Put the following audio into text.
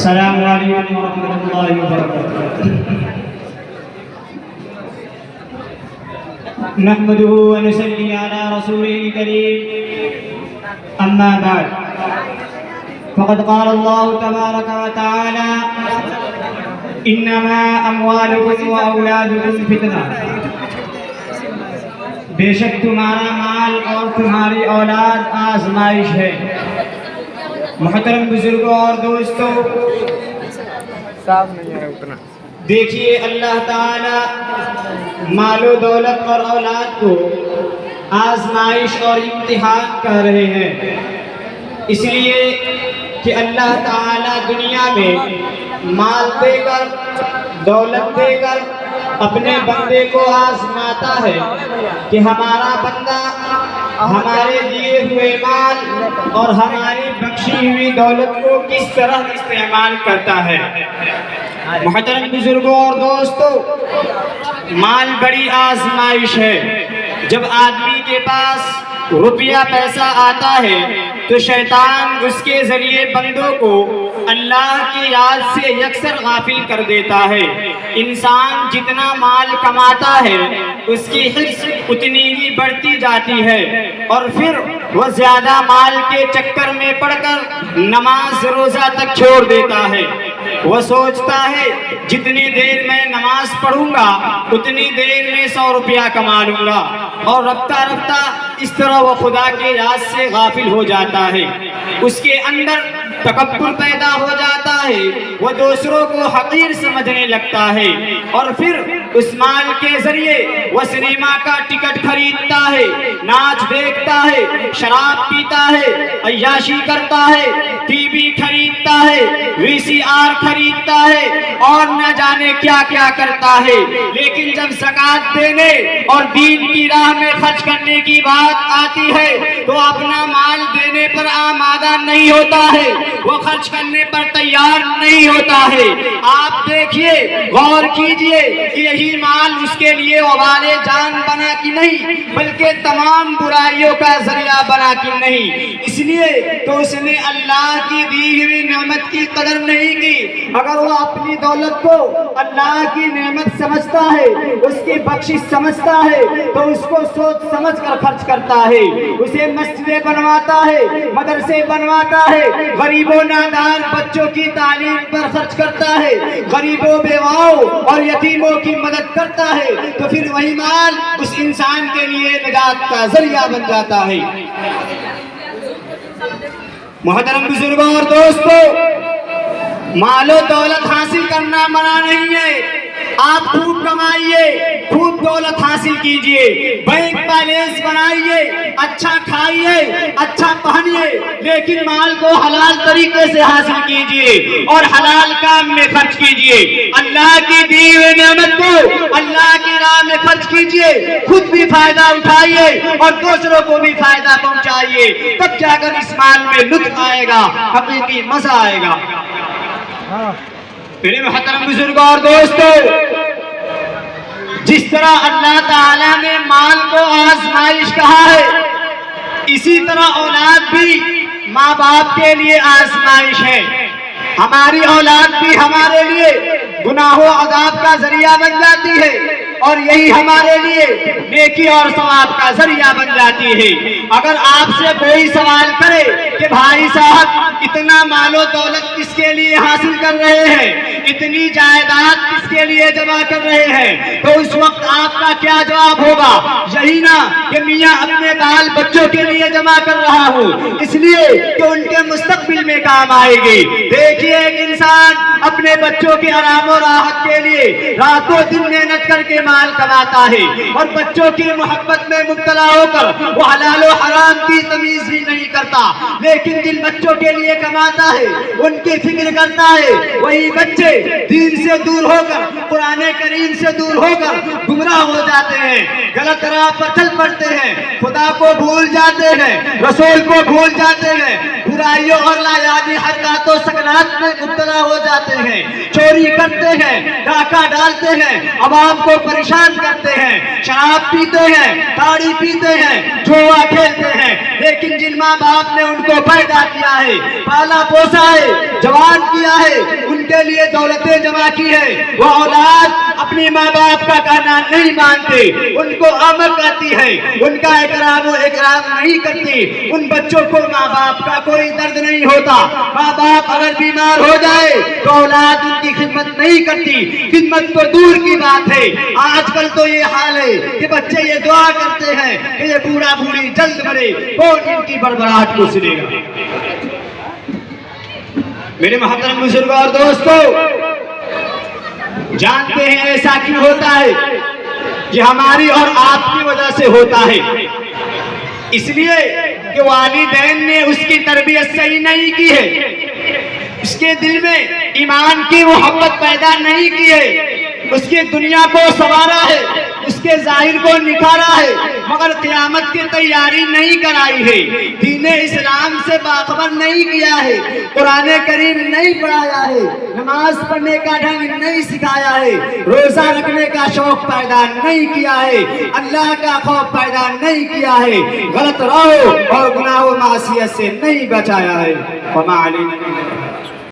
السلام علیکم ورحمۃ اللہ وبرکاتہ۔ نحمده ونصلي على رسوله الكريم أما بعد فقد قال الله تبارك وتعالى إنما أموالكم وأولادكم فتنة، بے شک تمہارا مال اور تمہاری اولاد آزمائش ہے۔ محترم بزرگوں اور دوستوں، دیکھیے اللہ تعالی مال و دولت اور اولاد کو آزمائش اور امتحان کر رہے ہیں، اس لیے کہ اللہ تعالی دنیا میں مال دے کر، دولت دے کر اپنے بندے کو آزماتا ہے کہ ہمارا بندہ ہمارے دیے ہوئے مال اور ہماری بخشی ہوئی دولت کو کس طرح استعمال کرتا ہے۔ محترم بزرگوں اور دوستوں، مال بڑی آزمائش ہے۔ جب آدمی کے پاس روپیہ پیسہ آتا ہے تو شیطان اس کے ذریعے بندوں کو اللہ کی یاد سے یکسر غافل کر دیتا ہے۔ انسان جتنا مال کماتا ہے اس کی حرص اتنی ہی بڑھتی جاتی ہے، اور پھر وہ زیادہ مال کے چکر میں پڑ کر نماز روزہ تک چھوڑ دیتا ہے۔ وہ سوچتا ہے جتنی دیر میں نماز پڑھوں گا اتنی دیر میں 100 روپیہ کما لوں گا، اور رفتہ رفتہ اس طرح وہ خدا کے یاد سے غافل ہو جاتا ہے۔ اس کے اندر تکبر پیدا ہو جاتا ہے، وہ دوسروں کو حقیر سمجھنے لگتا ہے، اور پھر اس مال کے ذریعے وہ سنیما کا ٹکٹ خریدتا ہے، ناچ دیکھتا ہے، شراب پیتا ہے، عیاشی کرتا ہے، ٹی وی خریدتا ہے، VCR خریدتا ہے، اور نہ جانے کیا کیا کرتا ہے۔ لیکن جب زکوٰۃ دینے اور دین کی راہ میں خرچ کرنے کی بات آتی ہے تو اپنا مال دینے پر آمادہ نہیں ہوتا ہے، وہ خرچ کرنے پر تیار نہیں ہوتا ہے۔ آپ دیکھیے، غور کیجئے کہ یہی مال اس کے لیے وبال جان بنا کہ نہیں، بلکہ تمام برائیوں کا ذریعہ بنا کہ نہیں۔ اس لیے تو اس نے اللہ کی دی ہوئی نعمت کی قدر نہیں کی۔ اگر وہ اپنی دولت کو اللہ کی نعمت سمجھتا ہے، اس کی بخشش سمجھتا ہے، تو اس کو سوچ سمجھ کر خرچ کرتا ہے۔ اسے مسجدیں بنواتا ہے، مدرسے بنواتا ہے، غریبوں نادار بچوں کی تعلیم پر خرچ کرتا ہے، غریبوں بیواؤں اور یتیموں کی مدد کرتا ہے، تو پھر وہی مال اس انسان کے لیے نجات کا ذریعہ بن جاتا ہے۔ محترم بزرگوں اور دوستوں، مال و دولت حاصل کرنا منع نہیں ہے۔ آپ خوب کمائیے، خوب دولت حاصل کیجئے، بینک بیلنس بنائیے، اچھا کھائیے، اچھا پہنیے، لیکن مال کو حلال طریقے سے حاصل کیجئے اور حلال کام میں خرچ کیجئے۔ اللہ کی دی ہوئی نعمت کو اللہ کی راہ میں خرچ کیجئے، خود بھی فائدہ اٹھائیے اور دوسروں کو بھی فائدہ پہنچائیے، تب جا کر اس مال میں لطف آئے گا، حقیقی مزہ آئے گا۔ میرے محترم بزرگوں اور دوستوں، جس طرح اللہ تعالیٰ نے مال کو آزمائش کہا ہے، اسی طرح اولاد بھی ماں باپ کے لیے آزمائش ہے۔ ہماری اولاد بھی ہمارے لیے گناہ و عذاب کا ذریعہ بن جاتی ہے، اور یہی ہمارے لیے نیکی اور ثواب کا ذریعہ بن جاتی ہے۔ اگر آپ سے کوئی سوال کرے کہ بھائی صاحب اتنا مال و دولت کس کے لیے حاصل کر رہے ہیں، اتنی جائیداد کس کے لیے جمع کر رہے ہیں، تو اس وقت آپ کا کیا جواب ہوگا؟ یہی نا کہ میاں اپنے بال بچوں کے لیے جمع کر رہا ہوں، اس لیے کہ ان کے مستقبل میں کام آئے گی۔ دیکھیے، ایک انسان اپنے بچوں کے آرام و راحت کے لیے راتوں دن محنت کر کے مال کماتا ہے، اور بچوں کی محبت میں مبتلا ہو کر وہ حلال و حرام کی تمیز بھی نہیں کرتا، لیکن جن بچوں کے لیے کماتا ہے ان کی فکر کرتا ہے، وہی بچے دین سے دور ہو کر، قرآن کریم سے دور ہو کر گمراہ ہو جاتے ہیں، غلط راہ پر چل پڑتے ہیں، خدا کو بھول جاتے ہیں، رسول کو بھول جاتے ہیں، برائیوں اور نایابی حرکات و سکنات میں مبتلا ہو جاتے ہیں، چوری کرتے ہیں، ڈاکہ ڈالتے ہیں، عوام کو پریشان کرتے ہیں، شراب پیتے ہیں، تاڑی پیتے ہیں، جوا کھیلتے ہیں، لیکن جن ماں باپ نے ان کو پیدا کیا ہے، پالا پوسا ہے، جوان کیا ہے، ان کے لیے دولتیں جمع کی ہے، وہ اولاد اپنی ماں باپ کا کہنا نہیں مانتے، ان کو امر کرتی ہے، ان کا اکرام و اکرام نہیں کرتی، ان بچوں کو ماں باپ کا کوئی درد نہیں ہوتا، ماں باپ اگر بیمار ہو جائے تو اولاد ان کی خدمت نہیں کرتی، خدمت تو دور کی بات ہے۔ آج کل تو یہ حال ہے کہ بچے یہ دعا کرتے ہیں کہ یہ بوڑھا بوڑھی جلد مرے، کون ان کی بڑبڑاہٹ کو سنے گا۔ میرے محترم بزرگوں اور دوستو، جانتے ہیں ایسا کیوں ہوتا ہے؟ یہ ہماری اور آپ کی وجہ سے ہوتا ہے، اس لیے کہ والدین نے اس کی تربیت صحیح نہیں کی ہے، اس کے دل میں ایمان کی محبت پیدا نہیں کی ہے، اس کی دنیا کو سنوارا ہے، اس کے ظاہر کو نکھارا ہے، مگر قیامت کی تیاری نہیں کرائی ہے، دین اسلام سے باخبر نہیں کیا ہے، قرآن کریم نہیں پڑھایا ہے، نماز پڑھنے کا ڈھنگ نہیں سکھایا ہے، روزہ رکھنے کا شوق پیدا نہیں کیا ہے، اللہ کا خوف پیدا نہیں کیا ہے، غلط راہ اور گناہ و معصیت سے نہیں بچایا ہے۔ وما علینا